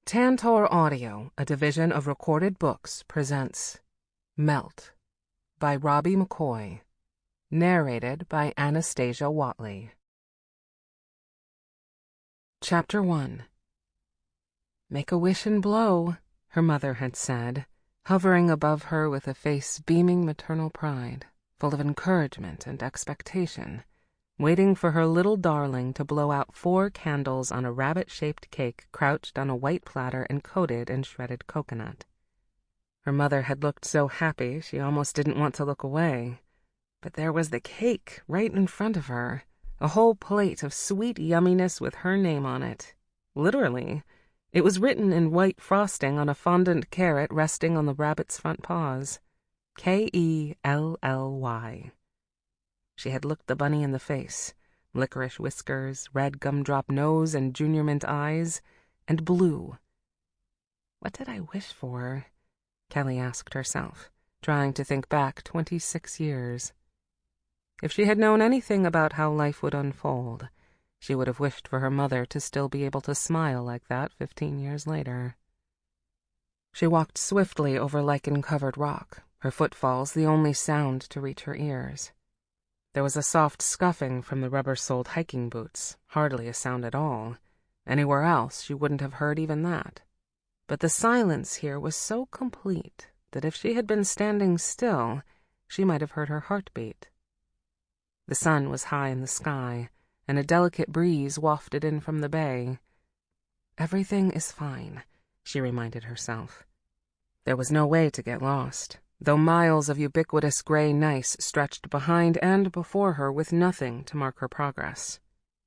Tantor Audio, a division of Recorded Books, presents Melt by Robbi Mccoy, narrated by Anastasia Watley. Chapter 1. "Make a wish and blow," her mother had said, hovering above her with a face beaming maternal pride, full of encouragement and expectation, waiting for her little darling to blow out 4 candles on a rabbit-shaped cake crouched on a white platter and coated in shredded coconut. Her mother had looked so happy she almost didn't want to look away. But there was the cake right in front of her, a whole plate of sweet yumminess with her name on it. Literally. It was written in white frosting on a fondant carrot resting on the rabbit's front paws. Kelly. She had looked the bunny in the face, licorice whiskers, red gumdrop nose, and junior mint eyes, and blue. What did I wish for? Kelly asked herself, trying to think back 26 years. If she had known anything about how life would unfold, she would have wished for her mother to still be able to smile like that 15 years later. She walked swiftly over lichen-covered rock, her footfalls the only sound to reach her ears. There was a soft scuffing from the rubber-soled hiking boots, hardly a sound at all. Anywhere else she wouldn't have heard even that. But the silence here was so complete that if she had been standing still, she might have heard her heartbeat. The sun was high in the sky, and a delicate breeze wafted in from the bay. Everything is fine, she reminded herself. There was no way to get lost, though miles of ubiquitous gray gneiss stretched behind and before her with nothing to mark her progress.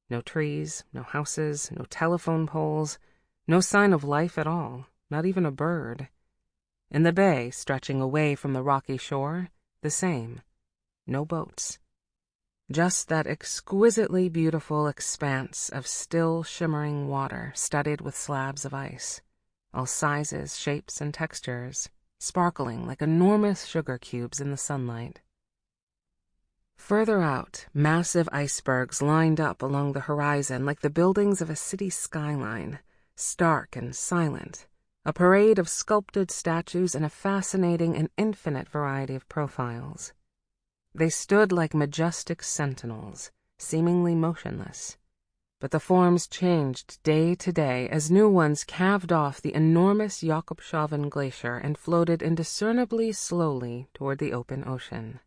No trees, no houses, no telephone poles, no sign of life at all, not even a bird. In the bay, stretching away from the rocky shore, the same. No boats. Just that exquisitely beautiful expanse of still, shimmering water studded with slabs of ice, all sizes, shapes, and textures, sparkling like enormous sugar cubes in the sunlight. Further out, massive icebergs lined up along the horizon like the buildings of a city skyline, stark and silent, a parade of sculpted statues in a fascinating and infinite variety of profiles. They stood like majestic sentinels, seemingly motionless. But the forms changed day to day as new ones calved off the enormous Jakobshavn glacier and floated indiscernibly slowly toward the open ocean.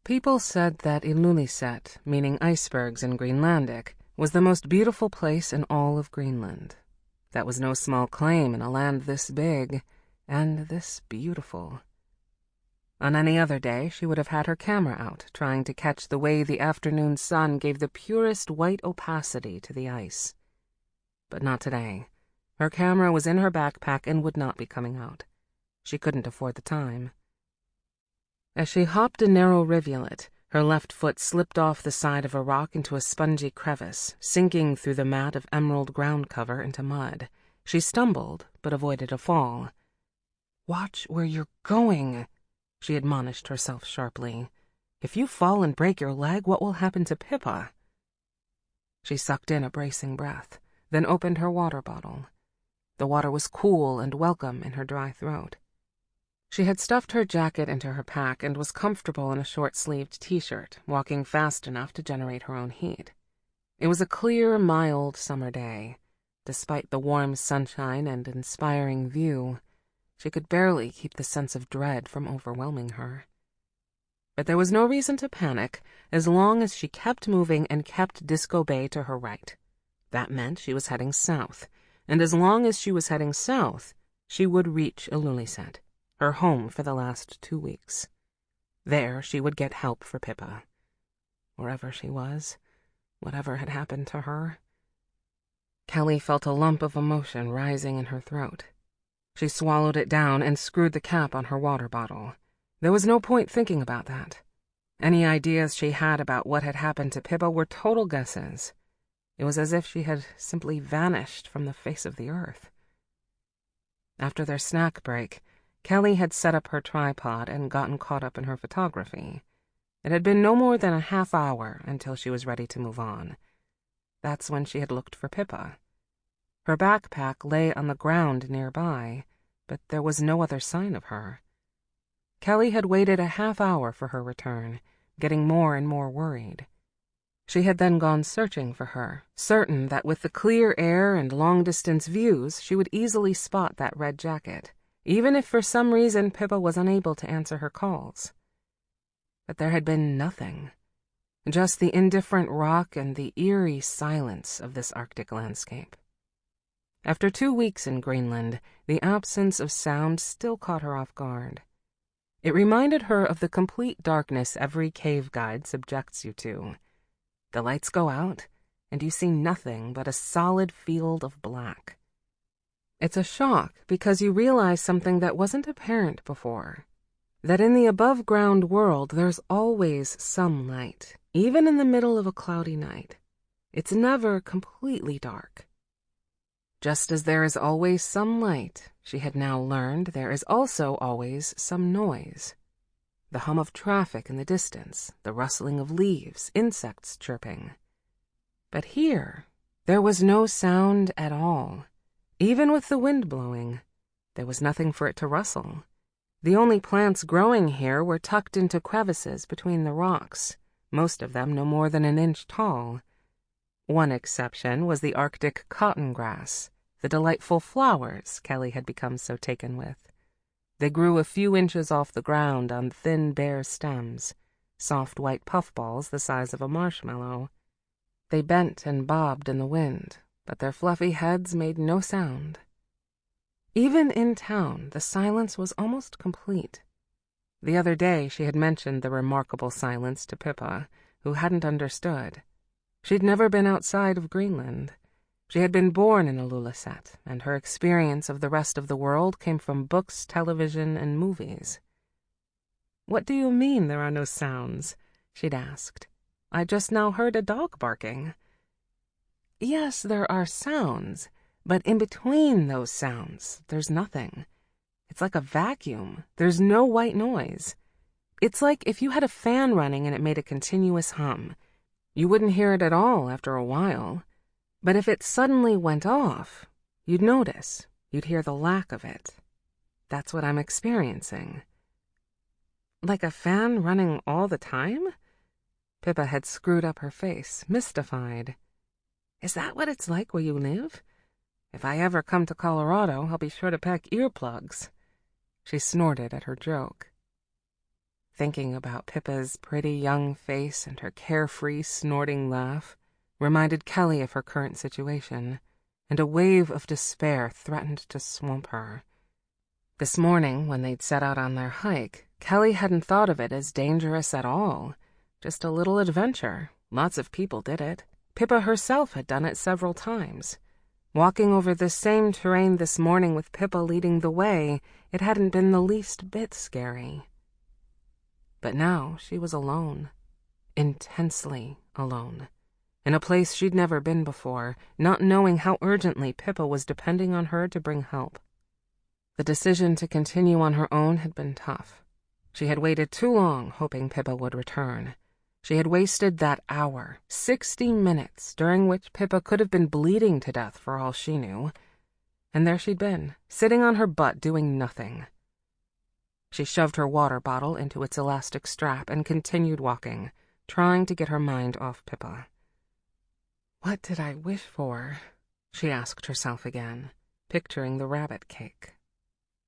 People said that Ilulissat, meaning icebergs in Greenlandic, was the most beautiful place in all of Greenland. That was no small claim in a land this big and this beautiful. On any other day, she would have had her camera out, trying to catch the way the afternoon sun gave the purest white opacity to the ice. But not today. Her camera was in her backpack and would not be coming out. She couldn't afford the time. As she hopped a narrow rivulet, her left foot slipped off the side of a rock into a spongy crevice, sinking through the mat of emerald ground cover into mud. She stumbled, but avoided a fall. "Watch where you're going," she admonished herself sharply. "If you fall and break your leg, what will happen to Pippa?" She sucked in a bracing breath, then opened her water bottle. The water was cool and welcome in her dry throat. She had stuffed her jacket into her pack and was comfortable in a short-sleeved t-shirt, walking fast enough to generate her own heat. It was a clear, mild summer day. Despite the warm sunshine and inspiring view, she could barely keep the sense of dread from overwhelming her. But there was no reason to panic as long as she kept moving and kept Disco Bay to her right. That meant she was heading south, and as long as she was heading south, she would reach Ilulissat, her home for the last 2 weeks. There she would get help for Pippa. Wherever she was, whatever had happened to her. Kelly felt a lump of emotion rising in her throat. She swallowed it down and screwed the cap on her water bottle. There was no point thinking about that. Any ideas she had about what had happened to Pippa were total guesses. It was as if she had simply vanished from the face of the earth. After their snack break, Kelly had set up her tripod and gotten caught up in her photography. It had been no more than a half hour until she was ready to move on. That's when she had looked for Pippa. Her backpack lay on the ground nearby, but there was no other sign of her. Kelly had waited a half hour for her return, getting more and more worried. She had then gone searching for her, certain that with the clear air and long-distance views she would easily spot that red jacket, even if for some reason Pippa was unable to answer her calls. But there had been nothing. Just the indifferent rock and the eerie silence of this Arctic landscape. After 2 weeks in Greenland, the absence of sound still caught her off guard. It reminded her of the complete darkness every cave guide subjects you to. The lights go out, and you see nothing but a solid field of black. It's a shock because you realize something that wasn't apparent before. That in the above-ground world there's always some light, even in the middle of a cloudy night. It's never completely dark. Just as there is always some light, she had now learned there is also always some noise. The hum of traffic in the distance, the rustling of leaves, insects chirping. But here, there was no sound at all. Even with the wind blowing, there was nothing for it to rustle. The only plants growing here were tucked into crevices between the rocks, most of them no more than an inch tall. One exception was the Arctic cotton grass, the delightful flowers Kelly had become so taken with. They grew a few inches off the ground on thin, bare stems, soft white puffballs the size of a marshmallow. They bent and bobbed in the wind, but their fluffy heads made no sound. Even in town, the silence was almost complete. The other day she had mentioned the remarkable silence to Pippa, who hadn't understood. She'd never been outside of Greenland. She had been born in Ilulissat, and her experience of the rest of the world came from books, television, and movies. "What do you mean there are no sounds?" she'd asked. "I just now heard a dog barking." "Yes, there are sounds, but in between those sounds, there's nothing. It's like a vacuum. There's no white noise. It's like if you had a fan running and it made a continuous hum. You wouldn't hear it at all after a while. But if it suddenly went off, you'd notice. You'd hear the lack of it. That's what I'm experiencing." "Like a fan running all the time?" Pippa had screwed up her face, mystified. "Is that what it's like where you live? If I ever come to Colorado, I'll be sure to pack earplugs." She snorted at her joke. Thinking about Pippa's pretty young face and her carefree, snorting laugh reminded Kelly of her current situation, and a wave of despair threatened to swamp her. This morning, when they'd set out on their hike, Kelly hadn't thought of it as dangerous at all. Just a little adventure. Lots of people did it. Pippa herself had done it several times. Walking over this same terrain this morning with Pippa leading the way, it hadn't been the least bit scary. But now she was alone. Intensely alone. In a place she'd never been before, not knowing how urgently Pippa was depending on her to bring help. The decision to continue on her own had been tough. She had waited too long, hoping Pippa would return. She had wasted that hour, 60 minutes, during which Pippa could have been bleeding to death for all she knew. And there she'd been, sitting on her butt doing nothing. She shoved her water bottle into its elastic strap and continued walking, trying to get her mind off Pippa. "What did I wish for?" she asked herself again, picturing the rabbit cake.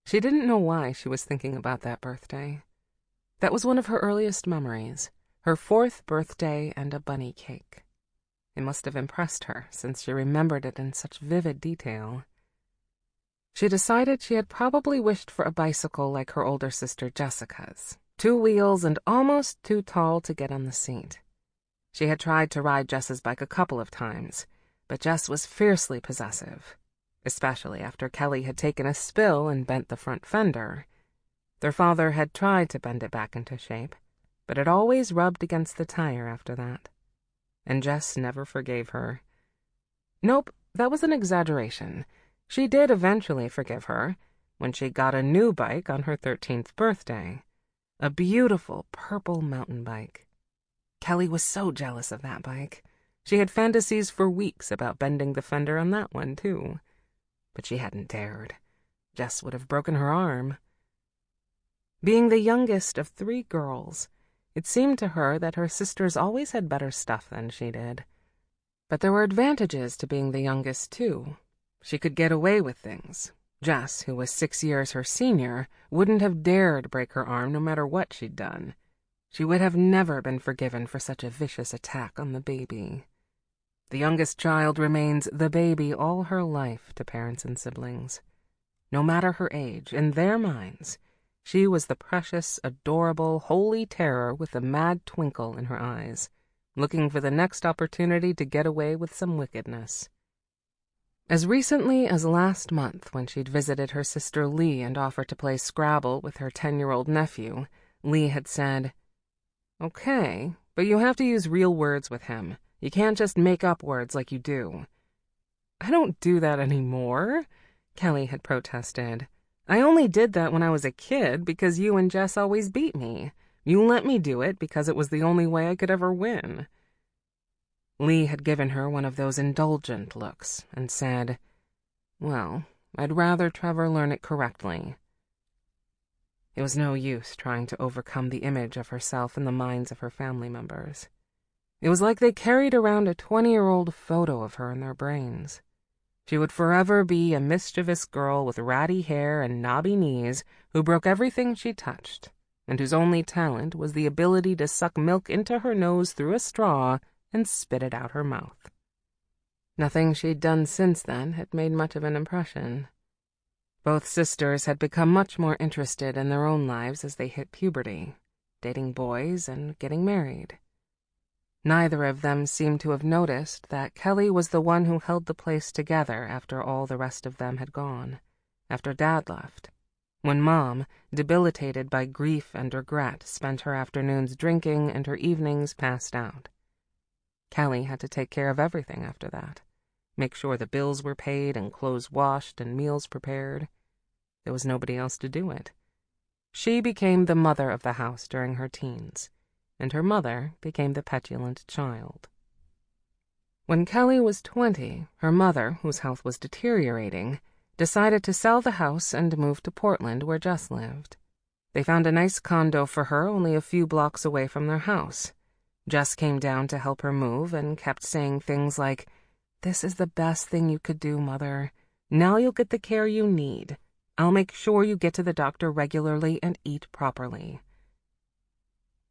She didn't know why she was thinking about that birthday. That was one of her earliest memories, her 4th birthday and a bunny cake. It must have impressed her, since she remembered it in such vivid detail. She decided she had probably wished for a bicycle like her older sister Jessica's, 2 wheels and almost too tall to get on the seat. She had tried to ride Jess's bike a couple of times, but Jess was fiercely possessive, especially after Kelly had taken a spill and bent the front fender. Their father had tried to bend it back into shape, but it always rubbed against the tire after that. And Jess never forgave her. Nope, that was an exaggeration. She did eventually forgive her, when she got a new bike on her 13th birthday. A beautiful purple mountain bike. Kelly was so jealous of that bike. She had fantasies for weeks about bending the fender on that one, too. but she hadn't dared. Jess would have broken her arm. Being the youngest of 3 girls, it seemed to her that her sisters always had better stuff than she did. But there were advantages to being the youngest, too. She could get away with things. Jess, who was 6 years her senior, wouldn't have dared break her arm no matter what she'd done. She would have never been forgiven for such a vicious attack on the baby. The youngest child remains the baby all her life to parents and siblings. No matter her age, in their minds, she was the precious, adorable, holy terror with a mad twinkle in her eyes, looking for the next opportunity to get away with some wickedness. As recently as last month, when she'd visited her sister Lee and offered to play Scrabble with her 10-year-old nephew, Lee had said, "Okay, but you have to use real words with him. You can't just make up words like you do." "I don't do that anymore," Kelly had protested. "I only did that when I was a kid because you and Jess always beat me. You let me do it because it was the only way I could ever win." Lee had given her one of those indulgent looks and said, "Well, I'd rather Trevor learn it correctly." It was no use trying to overcome the image of herself in the minds of her family members. It was like they carried around a 20-year-old photo of her in their brains. She would forever be a mischievous girl with ratty hair and knobby knees who broke everything she touched, and whose only talent was the ability to suck milk into her nose through a straw and spit it out her mouth. Nothing she'd done since then had made much of an impression. Both sisters had become much more interested in their own lives as they hit puberty, dating boys and getting married. Neither of them seemed to have noticed that Kelly was the one who held the place together after all the rest of them had gone, after Dad left, when Mom, debilitated by grief and regret, spent her afternoons drinking and her evenings passed out. Kelly had to take care of everything after that, make sure the bills were paid and clothes washed and meals prepared. There was nobody else to do it. She became the mother of the house during her teens, and her mother became the petulant child. When Kelly was 20, her mother, whose health was deteriorating, decided to sell the house and move to Portland, where Jess lived. They found a nice condo for her only a few blocks away from their house. Jess came down to help her move and kept saying things like, "This is the best thing you could do, Mother. Now you'll get the care you need. I'll make sure you get to the doctor regularly and eat properly."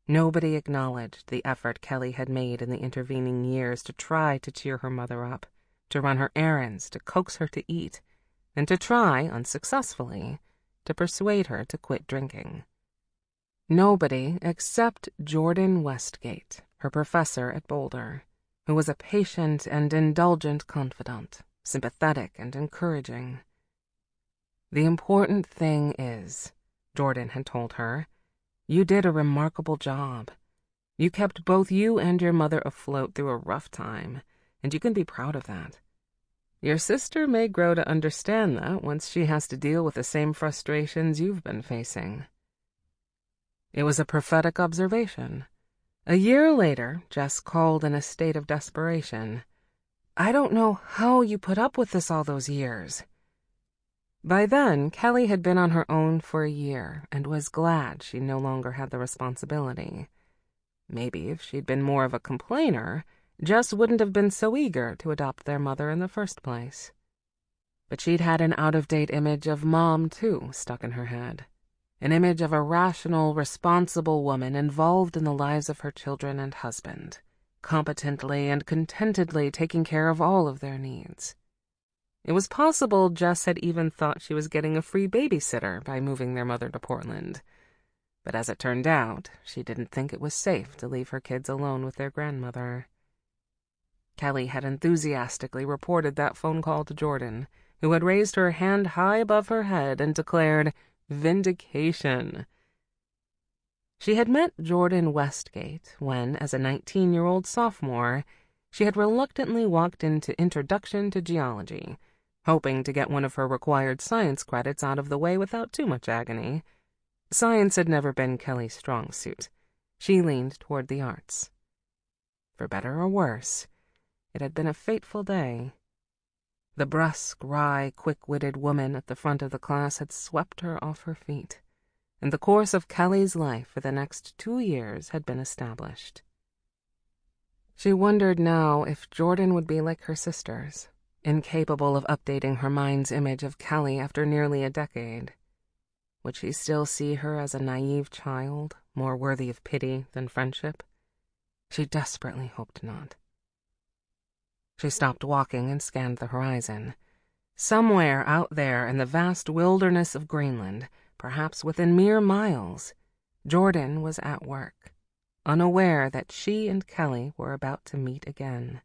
Nobody acknowledged the effort Kelly had made in the intervening years to try to cheer her mother up, to run her errands, to coax her to eat, and to try, unsuccessfully, to persuade her to quit drinking. Nobody except Jordan Westgate, her professor at Boulder, who was a patient and indulgent confidant, sympathetic and encouraging. "The important thing is," Jordan had told her, "you did a remarkable job. You kept both you and your mother afloat through a rough time, and you can be proud of that. Your sister may grow to understand that once she has to deal with the same frustrations you've been facing." It was a prophetic observation. A year later, Jess called in a state of desperation. "I don't know how you put up with this all those years." By then, Kelly had been on her own for a year and was glad she no longer had the responsibility. Maybe if she'd been more of a complainer, Jess wouldn't have been so eager to adopt their mother in the first place. But she'd had an out-of-date image of Mom, too, stuck in her head. An image of a rational, responsible woman involved in the lives of her children and husband, competently and contentedly taking care of all of their needs. It was possible Jess had even thought she was getting a free babysitter by moving their mother to Portland. But as it turned out, she didn't think it was safe to leave her kids alone with their grandmother. Kelly had enthusiastically reported that phone call to Jordan, who had raised her hand high above her head and declared, "Vindication." She had met Jordan Westgate when, as a 19-year-old sophomore, she had reluctantly walked into Introduction to Geology, hoping to get one of her required science credits out of the way without too much agony. Science had never been Kelly's strong suit. She leaned toward the arts. For better or worse, it had been a fateful day. The brusque, wry, quick-witted woman at the front of the class had swept her off her feet, and the course of Kelly's life for the next 2 years had been established. She wondered now if Jordan would be like her sisters, incapable of updating her mind's image of Kelly after nearly a decade. Would she still see her as a naive child, more worthy of pity than friendship? She desperately hoped not. She stopped walking and scanned the horizon. Somewhere out there in the vast wilderness of Greenland, perhaps within mere miles, Jordan was at work, unaware that she and Kelly were about to meet again.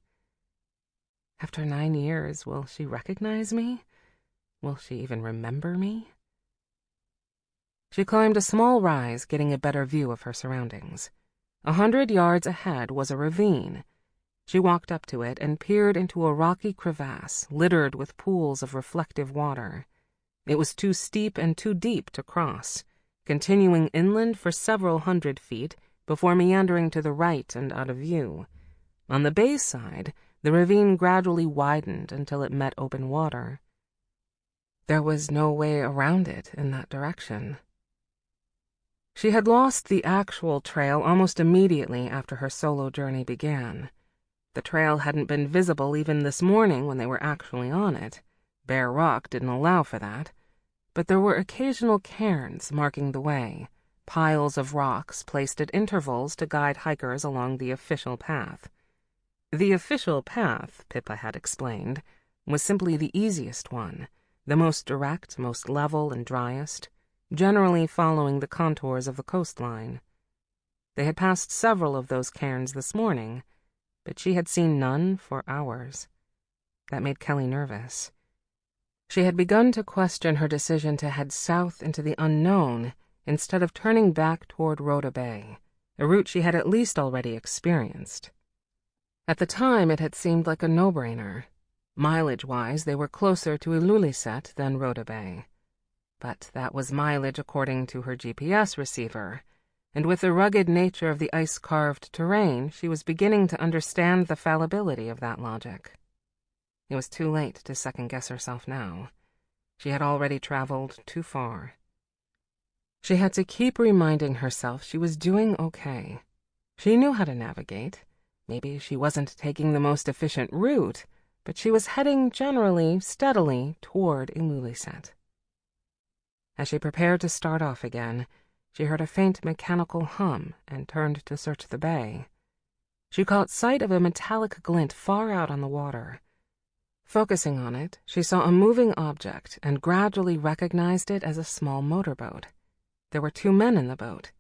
After 9 years, will she recognize me? Will she even remember me? She climbed a small rise, getting a better view of her surroundings. 100 yards ahead was a ravine. She walked up to it and peered into a rocky crevasse littered with pools of reflective water. It was too steep and too deep to cross, continuing inland for several 100 feet before meandering to the right and out of view. On the bay side, the ravine gradually widened until it met open water. There was no way around it in that direction. She had lost the actual trail almost immediately after her solo journey began. The trail hadn't been visible even this morning when they were actually on it. Bare rock didn't allow for that. But there were occasional cairns marking the way, piles of rocks placed at intervals to guide hikers along the official path. The official path, Pippa had explained, was simply the easiest one, the most direct, most level and driest, generally following the contours of the coastline. They had passed several of those cairns this morning, but she had seen none for hours. That made Kelly nervous. She had begun to question her decision to head south into the unknown instead of turning back toward Rhoda Bay, a route she had at least already experienced. At the time, it had seemed like a no-brainer. Mileage-wise, they were closer to Ilulissat than Rhoda Bay. But that was mileage according to her GPS receiver, and with the rugged nature of the ice-carved terrain, she was beginning to understand the fallibility of that logic. It was too late to second-guess herself now. She had already traveled too far. She had to keep reminding herself she was doing okay. She knew how to navigate. Maybe she wasn't taking the most efficient route, but she was heading generally, steadily toward Ilulissat. As she prepared to start off again, she heard a faint mechanical hum and turned to search the bay. She caught sight of a metallic glint far out on the water. Focusing on it, she saw a moving object and gradually recognized it as a small motorboat. There were 2 men in the boat.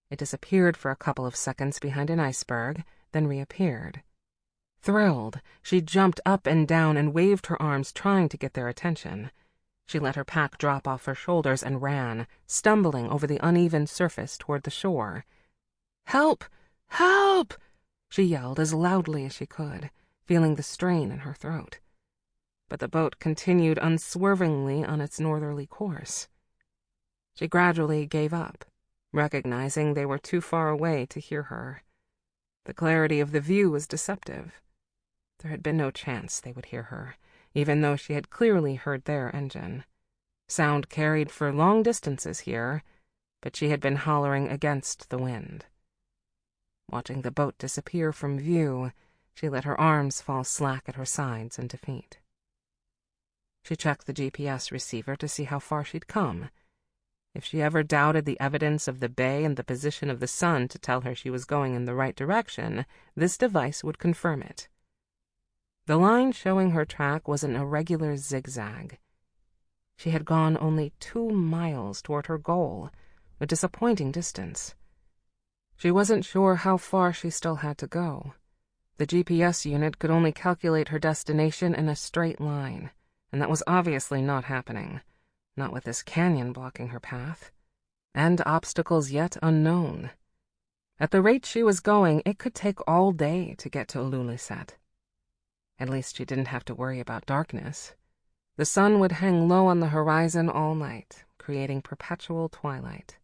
It disappeared for a couple of seconds behind an iceberg, then reappeared. Thrilled, she jumped up and down and waved her arms, trying to get their attention. She let her pack drop off her shoulders and ran, stumbling over the uneven surface toward the shore. "Help! Help!" she yelled as loudly as she could, feeling the strain in her throat. But the boat continued unswervingly on its northerly course. She gradually gave up, recognizing they were too far away to hear her. The clarity of the view was deceptive. There had been no chance they would hear her, even though she had clearly heard their engine. Sound carried for long distances here, but she had been hollering against the wind. Watching the boat disappear from view, she let her arms fall slack at her sides in defeat. She checked the GPS receiver to see how far she'd come. If she ever doubted the evidence of the bay and the position of the sun to tell her she was going in the right direction, this device would confirm it. The line showing her track was an irregular zigzag. She had gone only 2 miles toward her goal, a disappointing distance. She wasn't sure how far she still had to go. The GPS unit could only calculate her destination in a straight line, and that was obviously not happening, not with this canyon blocking her path, and obstacles yet unknown. At the rate she was going, it could take all day to get to Ilulissat. At least she didn't have to worry about darkness. The sun would hang low on the horizon all night, creating perpetual twilight.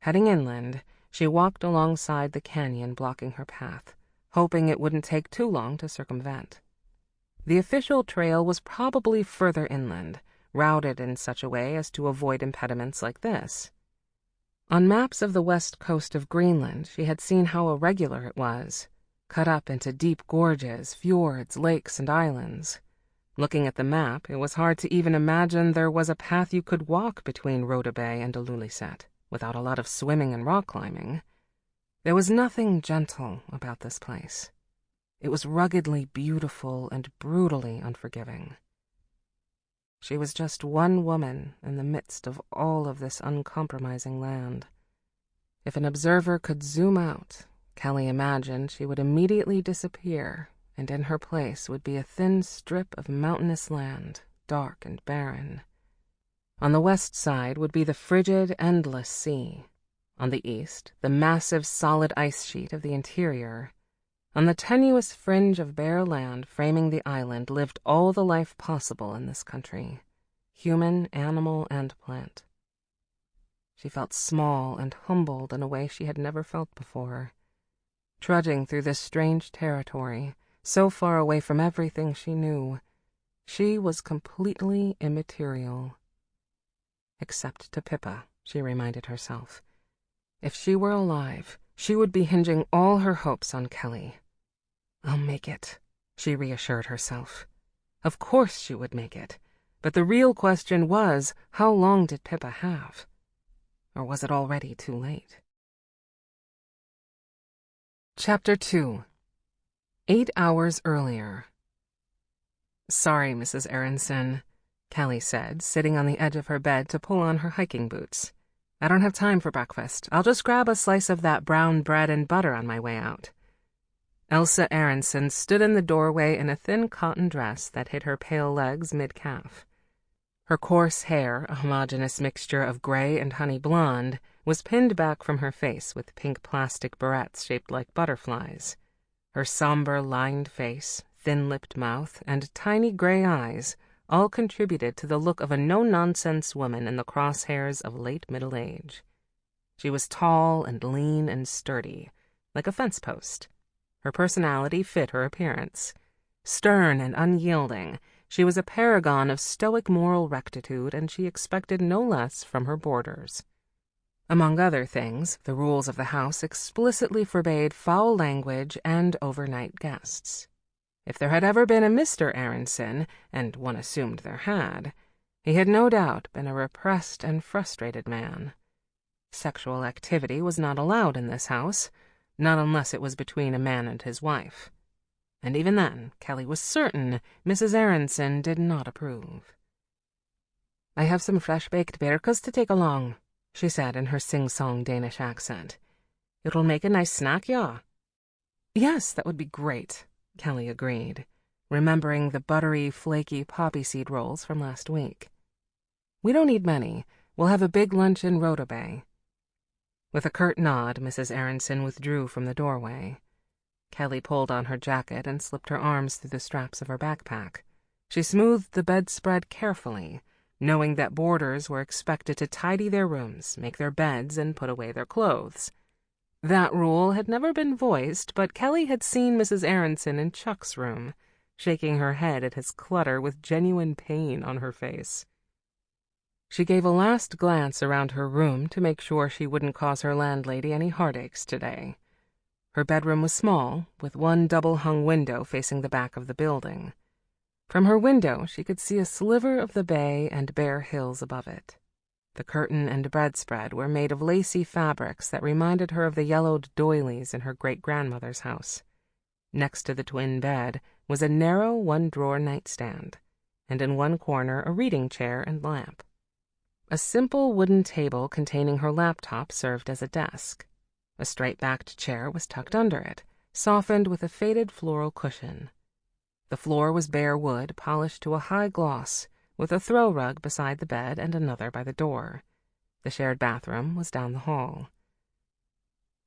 Heading inland, she walked alongside the canyon blocking her path, hoping it wouldn't take too long to circumvent. The official trail was probably further inland, routed in such a way as to avoid impediments like this. On maps of the west coast of Greenland, she had seen how irregular it was, cut up into deep gorges, fjords, lakes, and islands. Looking at the map, it was hard to even imagine there was a path you could walk between Rhoda Bay and Ilulissat without a lot of swimming and rock climbing. There was nothing gentle about this place. It was ruggedly beautiful and brutally unforgiving. She was just one woman in the midst of all of this uncompromising land. If an observer could zoom out, Kelly imagined she would immediately disappear, and in her place would be a thin strip of mountainous land, dark and barren. On the west side would be the frigid, endless sea. On the east, the massive, solid ice sheet of the interior. On the tenuous fringe of bare land framing the island lived all the life possible in this country, human, animal, and plant. She felt small and humbled in a way she had never felt before. Trudging through this strange territory, so far away from everything she knew, she was completely immaterial. Except to Pippa, she reminded herself. If she were alive, she would be hinging all her hopes on Kelly. "I'll make it," she reassured herself. Of course she would make it, but the real question was, how long did Pippa have? Or was it already too late? Chapter 2. 8 hours earlier. "Sorry, Mrs. Aronson," Kelly said, sitting on the edge of her bed to pull on her hiking boots. "I don't have time for breakfast. I'll just grab a slice of that brown bread and butter on my way out." Elsa Aronson stood in the doorway in a thin cotton dress that hid her pale legs mid-calf. Her coarse hair, a homogeneous mixture of gray and honey blonde, was pinned back from her face with pink plastic barrettes shaped like butterflies. Her somber, lined face, thin-lipped mouth, and tiny gray eyes all contributed to the look of a no-nonsense woman in the crosshairs of late middle age. She was tall and lean and sturdy, like a fence post. Her personality fit her appearance. Stern and unyielding, she was a paragon of stoic moral rectitude, and she expected no less from her boarders. Among other things, the rules of the house explicitly forbade foul language and overnight guests. If there had ever been a Mr. Aronson, and one assumed there had, he had no doubt been a repressed and frustrated man. Sexual activity was not allowed in this house, not unless it was between a man and his wife. And even then, Kelly was certain Mrs. Aronson did not approve. "I have some fresh-baked birkas to take along," she said in her sing-song Danish accent. "It'll make a nice snack, yeah." "Yes, that would be great," Kelly agreed, remembering the buttery, flaky poppy seed rolls from last week. "We don't need many. We'll have a big lunch in Rhoda Bay." With a curt nod, Mrs. Aronson withdrew from the doorway. Kelly pulled on her jacket and slipped her arms through the straps of her backpack. She smoothed the bedspread carefully, knowing that boarders were expected to tidy their rooms, make their beds, and put away their clothes. That rule had never been voiced, but Kelly had seen Mrs. Aronson in Chuck's room, shaking her head at his clutter with genuine pain on her face. She gave a last glance around her room to make sure she wouldn't cause her landlady any heartaches today. Her bedroom was small, with one double-hung window facing the back of the building. From her window, she could see a sliver of the bay and bare hills above it. The curtain and bedspread were made of lacy fabrics that reminded her of the yellowed doilies in her great-grandmother's house. Next to the twin bed was a narrow one-drawer nightstand, and in one corner a reading chair and lamp. A simple wooden table containing her laptop served as a desk. A straight-backed chair was tucked under it, softened with a faded floral cushion. The floor was bare wood, polished to a high gloss, with a throw rug beside the bed and another by the door. The shared bathroom was down the hall.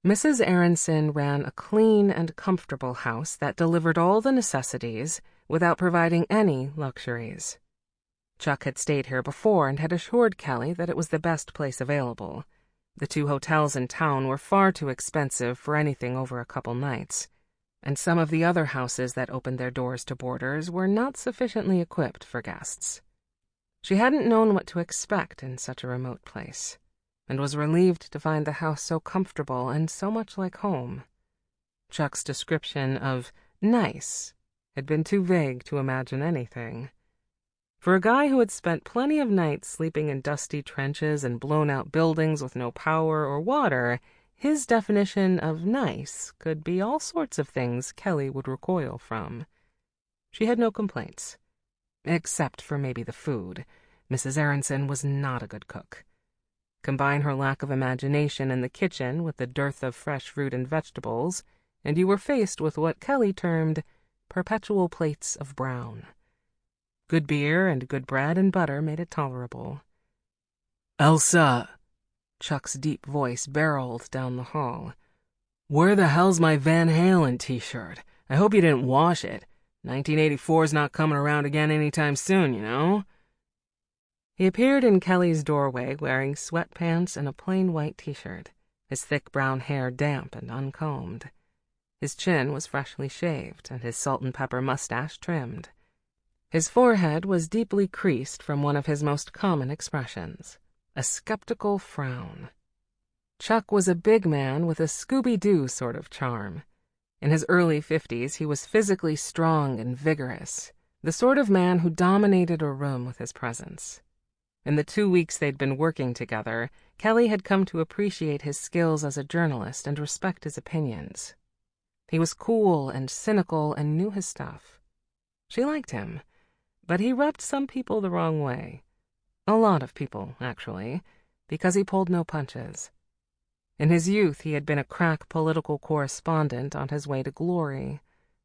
Mrs. Aronson ran a clean and comfortable house that delivered all the necessities without providing any luxuries. Chuck had stayed here before and had assured Kelly that it was the best place available. The 2 hotels in town were far too expensive for anything over a couple nights. and some of the other houses that opened their doors to boarders were not sufficiently equipped for guests. She hadn't known what to expect in such a remote place, and was relieved to find the house so comfortable and so much like home. Chuck's description of nice had been too vague to imagine anything. For a guy who had spent plenty of nights sleeping in dusty trenches and blown-out buildings with no power or water, his definition of nice could be all sorts of things Kelly would recoil from. She had no complaints, except for maybe the food. Mrs. Aronson was not a good cook. Combine her lack of imagination in the kitchen with the dearth of fresh fruit and vegetables, and you were faced with what Kelly termed perpetual plates of brown. Good beer and good bread and butter made it tolerable. "Elsa," Chuck's deep voice barreled down the hall. "Where the hell's my Van Halen t-shirt? I hope you didn't wash it. 1984's not coming around again anytime soon, you know?" He appeared in Kelly's doorway wearing sweatpants and a plain white t-shirt, his thick brown hair damp and uncombed. His chin was freshly shaved and his salt and pepper mustache trimmed. His forehead was deeply creased from one of his most common expressions, a skeptical frown. Chuck was a big man with a Scooby-Doo sort of charm. In his early 50s, he was physically strong and vigorous, the sort of man who dominated a room with his presence. In the 2 weeks they'd been working together, Kelly had come to appreciate his skills as a journalist and respect his opinions. He was cool and cynical and knew his stuff. She liked him, but he rubbed some people the wrong way. A lot of people, actually, because he pulled no punches. In his youth, he had been a crack political correspondent on his way to glory,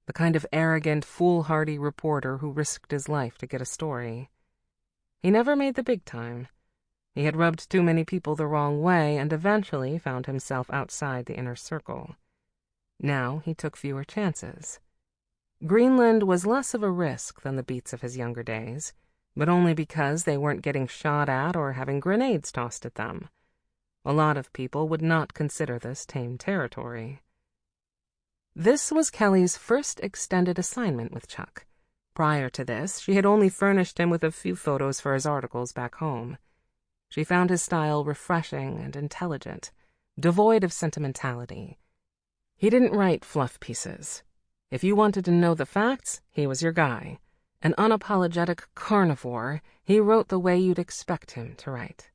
the kind of arrogant, foolhardy reporter who risked his life to get a story. He never made the big time. He had rubbed too many people the wrong way and eventually found himself outside the inner circle. Now he took fewer chances. Greenland was less of a risk than the beats of his younger days, but only because they weren't getting shot at or having grenades tossed at them. A lot of people would not consider this tame territory. This was Kelly's first extended assignment with Chuck. Prior to this, she had only furnished him with a few photos for his articles back home. She found his style refreshing and intelligent, devoid of sentimentality. He didn't write fluff pieces. If you wanted to know the facts, he was your guy. An unapologetic carnivore, he wrote the way you'd expect him to write.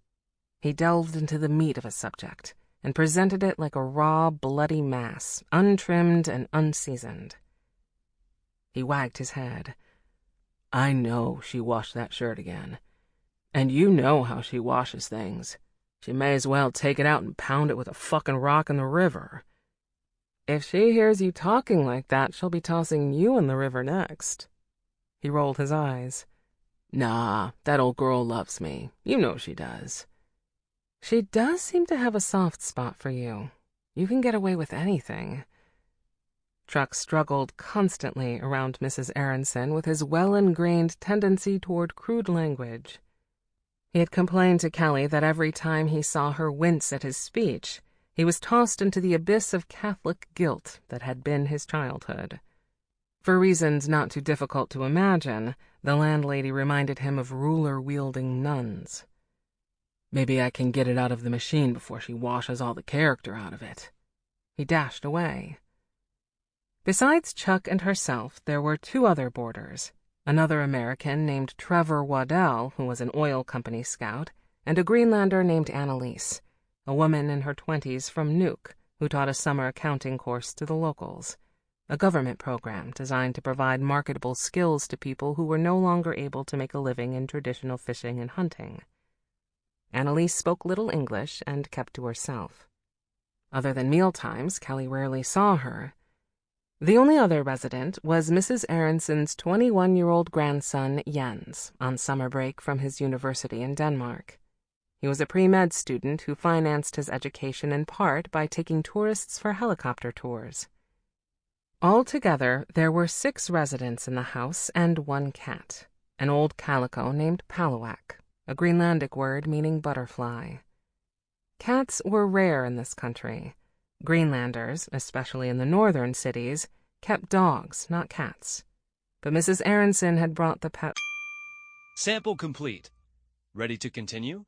He delved into the meat of a subject and presented it like a raw, bloody mass, untrimmed and unseasoned. He wagged his head. "I know she washed that shirt again. And you know how she washes things. She may as well take it out and pound it with a fucking rock in the river. If she hears you talking like that, she'll be tossing you in the river next." He rolled his eyes. "Nah, that old girl loves me. You know she does." "She does seem to have a soft spot for you. You can get away with anything." Chuck struggled constantly around Mrs. Aronson with his well-ingrained tendency toward crude language. He had complained to Kelly that every time he saw her wince at his speech, he was tossed into the abyss of Catholic guilt that had been his childhood. For reasons not too difficult to imagine, the landlady reminded him of ruler-wielding nuns. "Maybe I can get it out of the machine before she washes all the character out of it." He dashed away. Besides Chuck and herself, there were 2 other boarders, another American named Trevor Waddell, who was an oil company scout, and a Greenlander named Annalise, a woman in her 20s from Nuuk, who taught a summer accounting course to the locals, a government program designed to provide marketable skills to people who were no longer able to make a living in traditional fishing and hunting. Annalise spoke little English and kept to herself. Other than mealtimes, Kelly rarely saw her. The only other resident was Mrs. Aronson's 21-year-old grandson, Jens, on summer break from his university in Denmark. He was a pre-med student who financed his education in part by taking tourists for helicopter tours. Altogether, there were 6 residents in the house and 1 cat, an old calico named Palawak, a Greenlandic word meaning butterfly. Cats were rare in this country. Greenlanders, especially in the northern cities, kept dogs, not cats. But Mrs. Aronson had brought the pet. Sample complete. Ready to continue?